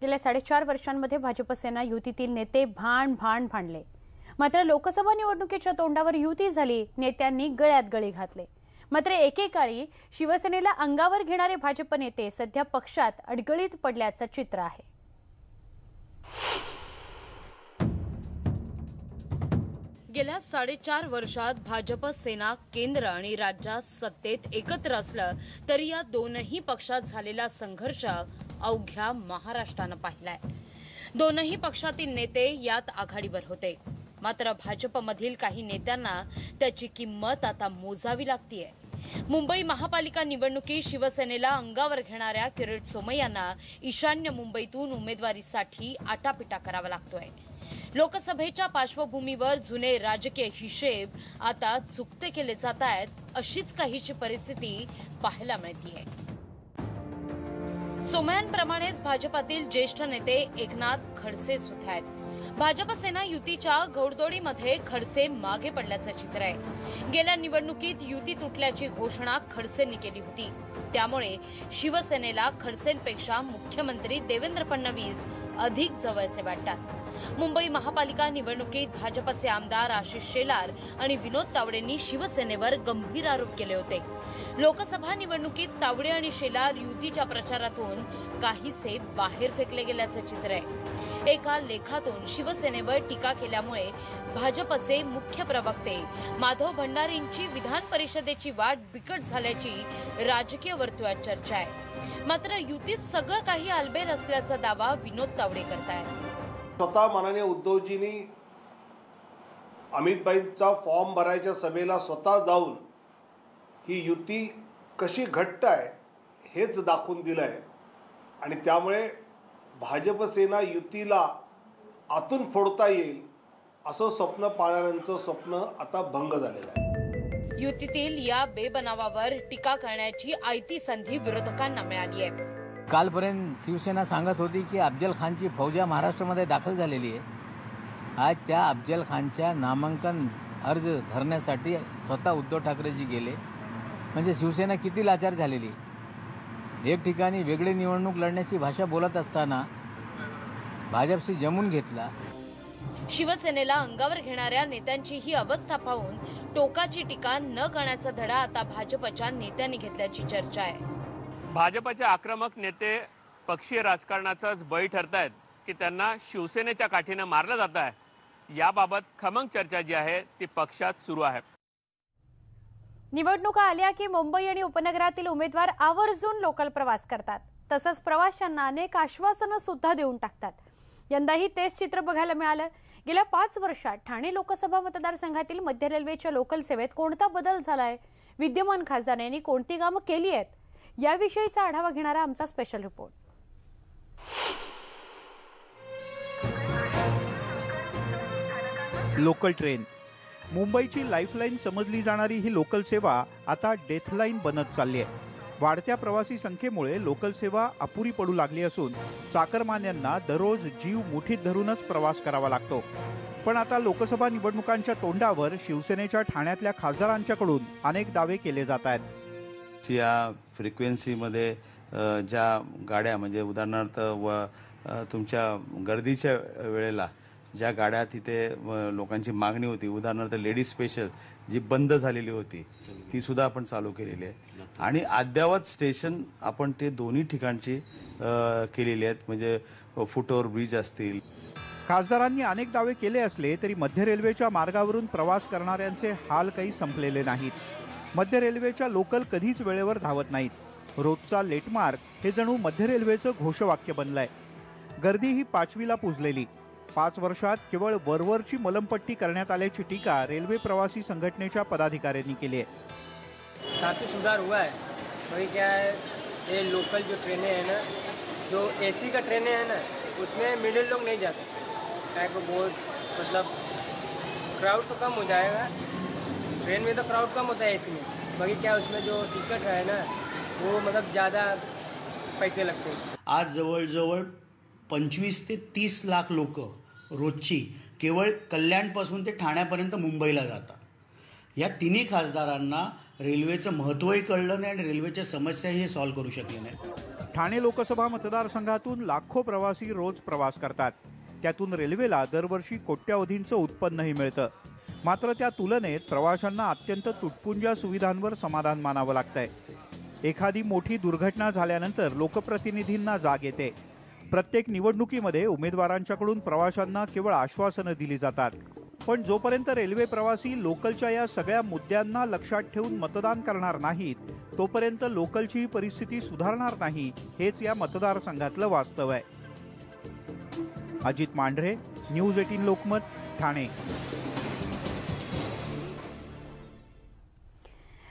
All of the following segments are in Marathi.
गेल्या 4.5 वर्षांमध्ये भाजप सेना युतीतील नेते भांडले। मात्र लोकसभा निवडणुकीच्या तोंडावर युती झाली, नेत्यांनी गळ्यात गळे घातले। मात्र एकेकाळी शिवसेनेला अंगावर घेणारे भाजप नेते सध्या पक्षात अडगळीत पडल्याचं चित्र आहे। गेल्या 4.5 वर्षात भाजप सेना केंद्र आणि राज्यात सत्तेत एकत्र असलं तरी या दोनही पक्षात झालेला संघर्ष अवघ्या महाराष्ट्रानं पाहिलाय। दोनही पक्षातील नेते यात आघाडीवर होते, मात्र भाजपमधील काही नेत्यांना त्याची किंमत आता मोजावी लागतीये। मुंबई महापालिका निवडणुकीत शिवसेनेला अंगावर घेणाऱ्या किरीट सोमय्यांना ईशान्य मुंबईतून उमेदवारीसाठी आटापिटा करावा लागतोय। लोकसभेच्या पार्श्वभूमीवर जुने राजकीय हिशेब आता चुकते केले जात आहेत, अशीच काहीशी परिस्थिती पाहायला मिळतीये। सोमय्यांप्रमाणेच भाजपातील ज्येष्ठ नेते एकनाथ खडसे सुद्धा आहेत। भाजप सेना युतीच्या घोडदौडीमध्ये खडसे मागे पडल्याचं चित्र आहे। गेल्या निवडणुकीत युती तुटल्याची घोषणा खडसेंनी केली होती, त्यामुळे शिवसेनेला खडसेंपेक्षा मुख्यमंत्री देवेंद्र फडणवीस अधिक जवळचे वाटतात। मुंबई महापालिका निवडणुकीत भाजपचे आमदार आशिष शेलार आणि विनोद तावडेंनी शिवसेनेवर गंभीर आरोप केले होते। लोकसभा निवडणुकीत तावडे आणि शेलार युतीच्या प्रचारातून काहीसे बाहेर फेकले गेल्याचे चित्र आहे। एका लेखातून शिवसेनेवर टीका केल्यामुळे भाजपचे मुख्य प्रवक्ते माधव भंडारींची विधान परिषदेची वाट बिकट झाल्याची राजकीय वर्तुळात चर्चा आहे। मात्र युतीत सगळं काही आलबेल असल्याचा दावा विनोद तावडे करतायत। स्वतः माननीय उद्धवजींनी अमितभाईंचा फॉर्म भरायच्या सभेला स्वतः जाऊन ही युती कशी घट्ट आहे हेच दाखवून दिलं आहे आणि त्यामुळे भाजप सेना युतीला आतून फोडता येईल असं स्वप्न पाहणाऱ्यांचं स्वप्न आता भंग झालेलं आहे। युतीतील या बेबनावावर टीका करण्याची आयती संधी विरोधकांना मिळाली आहे। कालपर्यंत शिवसेना सांगत होती की अफजल खानची फौजा महाराष्ट्रामध्ये दाखल झालेली आहे। आज त्या अफजल खानच्या नामांकन अर्ज भरण्यासाठी स्वतः उद्धव ठाकरेजी गेले, म्हणजे शिवसेना किती लाचार झालेली। एक ठिकाणी वेगळी निवडणूक लढण्याची भाषा बोलत असताना भाजपशी जमून घेतला। शिवसेनेला अंगावर घेणाऱ्या नेत्यांची ही अवस्था पाहून टोकाची टीका न करण्याचा धडा आता भाजपच्या नेत्यांनी घेतल्याची चर्चा आहे। भाजपचे आक्रमक नेते पक्षीय राजकारणाचाच बळी ठरतायत की त्यांना शिवसेनेच्या काठीने मारलं जात आहे, याबाबत खमंग चर्चा जी आहे ती पक्षात सुरू आहे। निवडणुका आल्या की मुंबई आणि उपनगरातील उमेदवार आवर्जून लोकल प्रवास करतात, तसंच प्रवाशांना अनेक आश्वासनं सुद्धा देऊन टाकतात। यंदाही तेच चित्र बघायला मिळालं। गेल्या 5 वर्षात ठाणे लोकसभा मतदारसंघातील मध्य रेल्वेच्या लोकल सेवेत कोणता बदल झालाय, विद्यमान खासदारांनी कोणती कामं केली आहेत, याविषयीचा आढावा घेणारा आमचा स्पेशल रिपोर्ट। लोकल ट्रेन मुंबईची लाईफलाईन समजली जाणारी ही लोकल सेवा आता डेथलाईन बनत चालली आहे। वाढत्या प्रवासी संख्येमुळे लोकल सेवा अपुरी पडू लागली असून चाकरमान्यांना दररोज जीव मुठीत धरूनच प्रवास करावा लागतो। पण आता लोकसभा निवडणुकांच्या तोंडावर शिवसेनेच्या ठाण्यातल्या खासदारांच्याकडून अनेक दावे केले जात आहेत। या फ्रिक्वेन्सीमध्ये ज्या गाड्या म्हणजे उदाहरणार्थ तुमच्या गर्दीच्या वेळेला ज्या गाड्या तिथे लोकांची मागणी होती, उदाहरणार्थ लेडीज स्पेशल जी बंद झालेली होती ती सुद्धा आपण चालू केलेली आहे आणि अद्यावत स्टेशन आपण ते दोन्ही ठिकाणची केलेली आहेत, म्हणजे फुटओव्हर ब्रिज असतील। खासदारांनी अनेक दावे केले असले तरी मध्य रेल्वेच्या मार्गावरून प्रवास करणाऱ्यांचे हाल काही संपलेले नाहीत। मध्य रेल्वेच्या लोकल कधीच वेळेवर धावत नाहीत। रोजचा लेटमार्क हे जणू मध्य रेल्वेचं घोषवाक्य बनलंय। गर्दी ही 5वीला पुजलेली। 5 वर्षात केवळ वरवरची मलमपट्टी करण्यात आल्याची टीका रेल्वे प्रवासी संघटनेच्या पदाधिकाऱ्यांनी केली आहे। काफ़ी सुधार हुआ है। वही क्या है, ये लोकल जो ट्रेनें हैं ना, जो एसी का ट्रेनें हैं ना, उसमें मिडिल लोग नहीं जा सकते। टाइप को बहुत मतलब क्राउड तो कम हो जाएगा। ट्रेन में तो क्राउड कम होता है एसी में, बाकी क्या उसमें जो टिकट है ना वो मतलब ज़्यादा पैसे लगते हैं। आज जवळजवळ 25 ते 30 लाख लोक रोजची केवळ कल्याणपासून ते ठाण्यापर्यंत मुंबईला जातात। या तिन्ही खासदारांना रेल्वेचं महत्त्वही कळलं नाही आणि रेल्वेच्या समस्याही हे सॉल्व्ह करू शकले नाही. ठाणे लोकसभा मतदारसंघातून लाखो प्रवासी रोज प्रवास करतात. त्यातून रेल्वेला दरवर्षी कोट्यावधींचं उत्पन्नही मिळतं. मात्र त्या तुलनेत प्रवाशांना अत्यंत तुटपुंज्या सुविधांवर समाधान मानावं लागतंय. एखादी मोठी दुर्घटना झाल्यानंतर लोकप्रतिनिधींना जाग येते. प्रत्येक निवडणुकीमध्ये उमेदवारांच्याकडून प्रवाशांना केवळ आश्वासनं दिली जातात. पण जोपर्यंत रेल्वे प्रवासी लोकलच्या या सगळ्या मुद्द्यांना लक्षात ठेवून मतदान करणार नाहीत, तोपर्यंत लोकलची परिस्थिती सुधारणार नाही, हेच या मतदारसंघातलं वास्तव आहे. अजित मांढरे, न्यूज 18 लोकमत, ठाणे.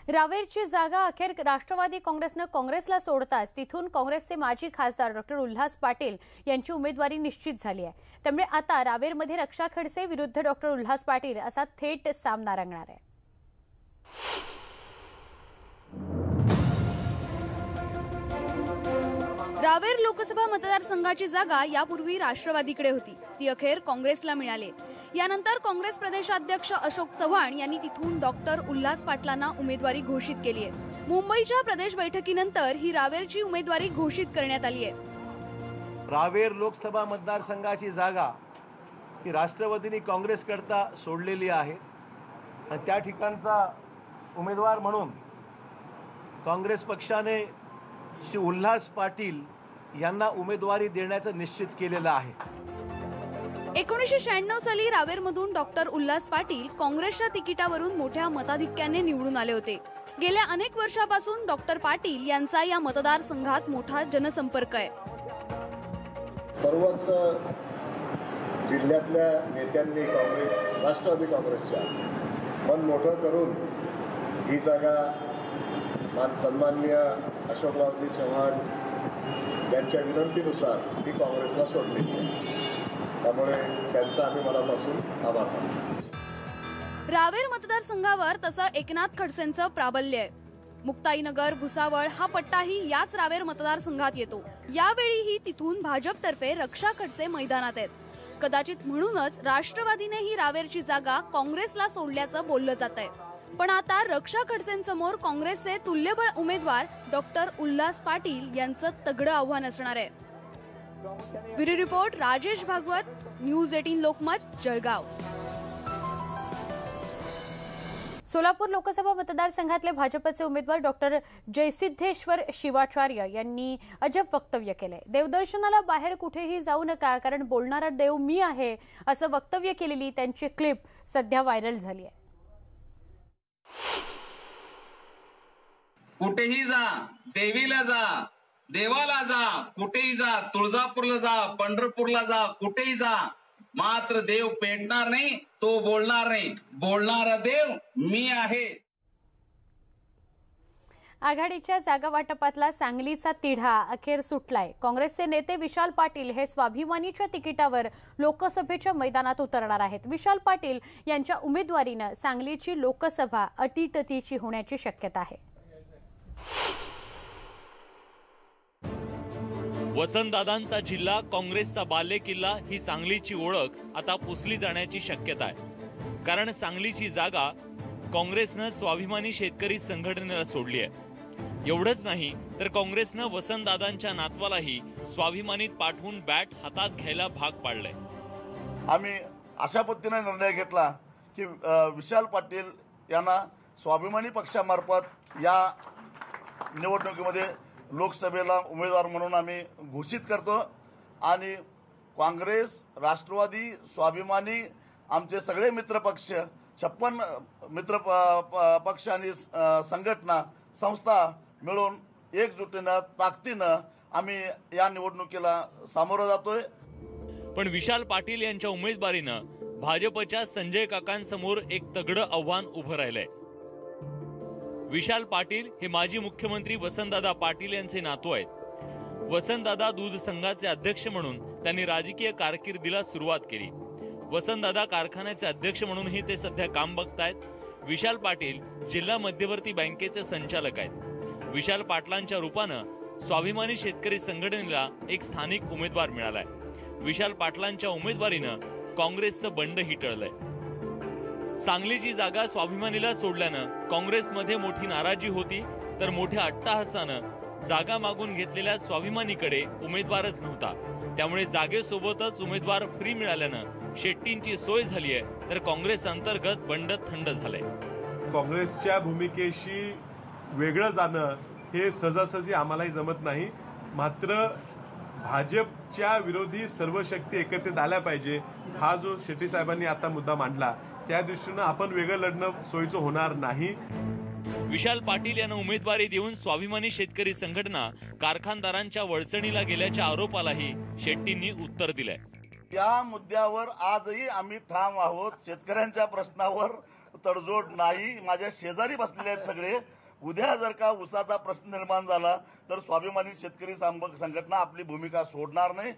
रावेरची जागा अखेर राष्ट्रवादी काँग्रेसनं काँग्रेसला सोडताच तिथून काँग्रेसचे माजी खासदार डॉक्टर उल्हास पाटील यांची उमेदवारी निश्चित झाली आहे. त्यामुळे आता रावेरमध्ये रक्षा खडसे विरुद्ध डॉक्टर उल्हास पाटील असा थेट सामना रंगणार आहे. रावेर लोकसभा मतदारसंघाची जागा यापूर्वी राष्ट्रवादीकडे होती, ती अखेर काँग्रेसला मिळाली. यानंतर काँग्रेस प्रदेशाध्यक्ष अशोक चव्हाण यांनी तिथून डॉक्टर उल्हास पाटलांना उमेदवारी घोषित केली आहे. मुंबईच्या प्रदेश बैठकीनंतर ही रावेरची उमेदवारी घोषित करण्यात आली आहे. रावेर लोकसभा मतदारसंघाची जागा ही राष्ट्रवादीने काँग्रेसकरता सोडलेली आहे आणि त्या ठिकाणचा उमेदवार म्हणून काँग्रेस पक्षाने श्री उल्हास पाटील यांना उमेदवारी देण्याचं निश्चित केलेलं आहे. 1996 साली रावेरमधून डॉक्टर उल्हास पाटील काँग्रेसच्या तिकिटावरून मोठ्या मताधिक्याने निवडून आले होते. गेल्या अनेक वर्षापासून डॉक्टर पाटील यांचा या मतदारसंघात मोठा जनसंपर्क आहे. सर्वच जिल्ह्यातल्या नेत्यांनी राष्ट्रवादी काँग्रेसच्या मन मोठं करून ही जागा सन्माननीय अशोकरावजी चव्हाण यांच्या विनंतीनुसार ही काँग्रेसला सोडलेली आहे. त्यामुळे त्यांचा आम्ही मनापासून आभार मानतो. रावेर मतदारसंघावर तसं एकनाथ खडसेंचं प्राबल्य आहे. मुक्ताईनगर, भुसावळ हा पट्टाही याच रावेर मतदारसंघात येतो. यावेळीही तिथून भाजपतर्फे रक्षा खडसे मैदानात आहेत. कदाचित म्हणूनच राष्ट्रवादीने ही रावेरची जागा काँग्रेसला सोडल्याचं बोललं जात आहे. पण आता रक्षा खडसेंसमोर काँग्रेसचे तुल्यबळ उमेदवार डॉक्टर उल्हास पाटील यांचं तगडं आव्हान असणार आहे. Bureau report Rajesh Bhagwat, news 18 Lokmat, Jalgaon. Solapur Lok Sabha मतदारसंघातले भाजपचे उमेदवार डॉक्टर जयसिद्धेश्वर शिवाचार्य यांनी अजब वक्तव्य केले. देवदर्शनाला बाहेर कुठेही जाऊ नका, कारण बोलणारा देव मी आहे, असं वक्तव्य केलेली त्यांची क्लिप सध्या व्हायरल झाली आहे. कुठेही जा, देवीला जा, देवाला जा, कुठेही जा, तुळजापूरला जा, पंढरपूरला जा, कुठेही जा, मात्र देव पेटणार नाही, तो बोलणार नाही. बोलणारा देव मी आहे. आघाडीच्या जागा वाटपातला सांगलीचा तिढा अखेर सुटलाय. काँग्रेसचे नेते विशाल पाटील हे स्वाभिमानीच्या तिकिटावर लोकसभेच्या मैदानात उतरणार आहेत. विशाल पाटील यांच्या उमेदवारीनं सांगलीची लोकसभा अटीतटीची होण्याची शक्यता आहे. वसंतदादांचा जिल्हा, काँग्रेसचा बालेकिल्ला ही सांगलीची ओळख आता पुसली जाण्याची शक्यता आहे. कारण सांगलीची जागा काँग्रेसनं स्वाभिमानी शेतकरी संघटनेला सोडली आहे. एवढंच नाही तर काँग्रेसनं वसंतदादांच्या नातवालाही स्वाभिमानीत पाठवून बॅट हातात घ्यायला भाग पाडलंय. आम्ही अशा पद्धतीने निर्णय घेतला की विशाल पाटील यांना स्वाभिमानी पक्षामार्फत या निवडणुकीमध्ये लोकसभेला उमेदवार म्हणून आम्ही घोषित करतो. आणि काँग्रेस, राष्ट्रवादी, स्वाभिमानी आमचे सगळे मित्रपक्ष, 56 मित्र पक्ष आणि संघटना संस्था मिळून एकजुटीनं ताकदीनं आम्ही या निवडणुकीला सामोरं जातोय. पण विशाल पाटील यांच्या उमेदवारीनं भाजपच्या संजय काकांसमोर एक तगडं आव्हान उभं राहिलंय. विशाल पाटील हे माजी मुख्यमंत्री वसंतदादा पाटील यांचे नातू आहेत. वसंतदादा दूध संघाचे अध्यक्ष म्हणून त्यांनी राजकीय कारकिर्दीला सुरुवात केली. वसंतदादा कारखान्याचे अध्यक्ष म्हणूनही ते सध्या काम बघतायत. विशाल पाटील जिल्हा मध्यवर्ती बँकेचे संचालक आहेत. विशाल पाटलांच्या रूपानं स्वाभिमानी शेतकरी संघटनेला एक स्थानिक उमेदवार मिळालाय. विशाल पाटलांच्या उमेदवारीनं काँग्रेसचं बंडही टळलंय. सांगलीची जागा स्वाभिमानीला सोडल्यानं काँग्रेसमध्ये मोठी नाराजी होती, तर मोठ्या अट्टाहासानं जागा मागून घेतलेल्या स्वाभिमानीकडे उमेदवारच नव्हता. त्यामुळे जागेसोबतच उमेदवार फ्री मिळाल्यानं शेट्टींची सोय झाली आहे, तर काँग्रेस अंतर्गत बंड थंड झालंय. काँग्रेसच्या भूमिकेशी वेगळं जाणं हे सहजासहजी आम्हालाही जमत नाही. मात्र भाजपच्या विरोधी सर्व शक्ती एकत्रित आल्या पाहिजे, हा जो शेट्टी साहेबांनी आता मुद्दा मांडला, त्या दृष्टीनं आपण वेगळं लढणं सोयीचं होणार नाही. विशाल पाटील यांना उमेदवारी देऊन स्वाभिमानी शेतकरी संघटना कारखानदारांच्या वळचणीला गेल्याच्या आरोपालाही शेट्टींनी उत्तर दिलंय. या मुद्द्यावर आजही आम्ही ठाम आहोत. शेतकऱ्यांच्या प्रश्नावर तडजोड नाही. माझ्या शेजारी बसलेले आहेत सगळे. उद्या जर का ऊसाचा प्रश्न निर्माण झाला तर स्वाभिमानी शेतकरी संघटना आपली भूमिका सोडणार नाही.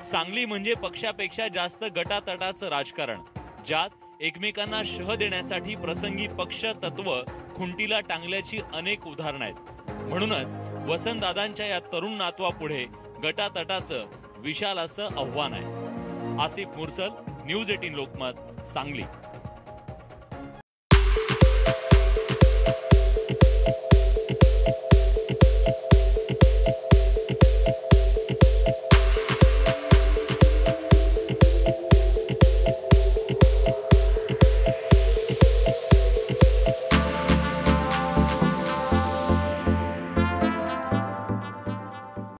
सांगली म्हणजे पक्षापेक्षा जास्त गटातटाचं राजकारण, ज्यात एकमेकांना शह देण्यासाठी प्रसंगी पक्ष तत्व खुंटीला टांगल्याची अनेक उदाहरणं आहेत. म्हणूनच वसंतदादांच्या या तरुण नातवापुढे गटातटाचं विशाल असं आव्हान आहे. आसिफ मुरसल, न्यूज 18 लोकमत, सांगली.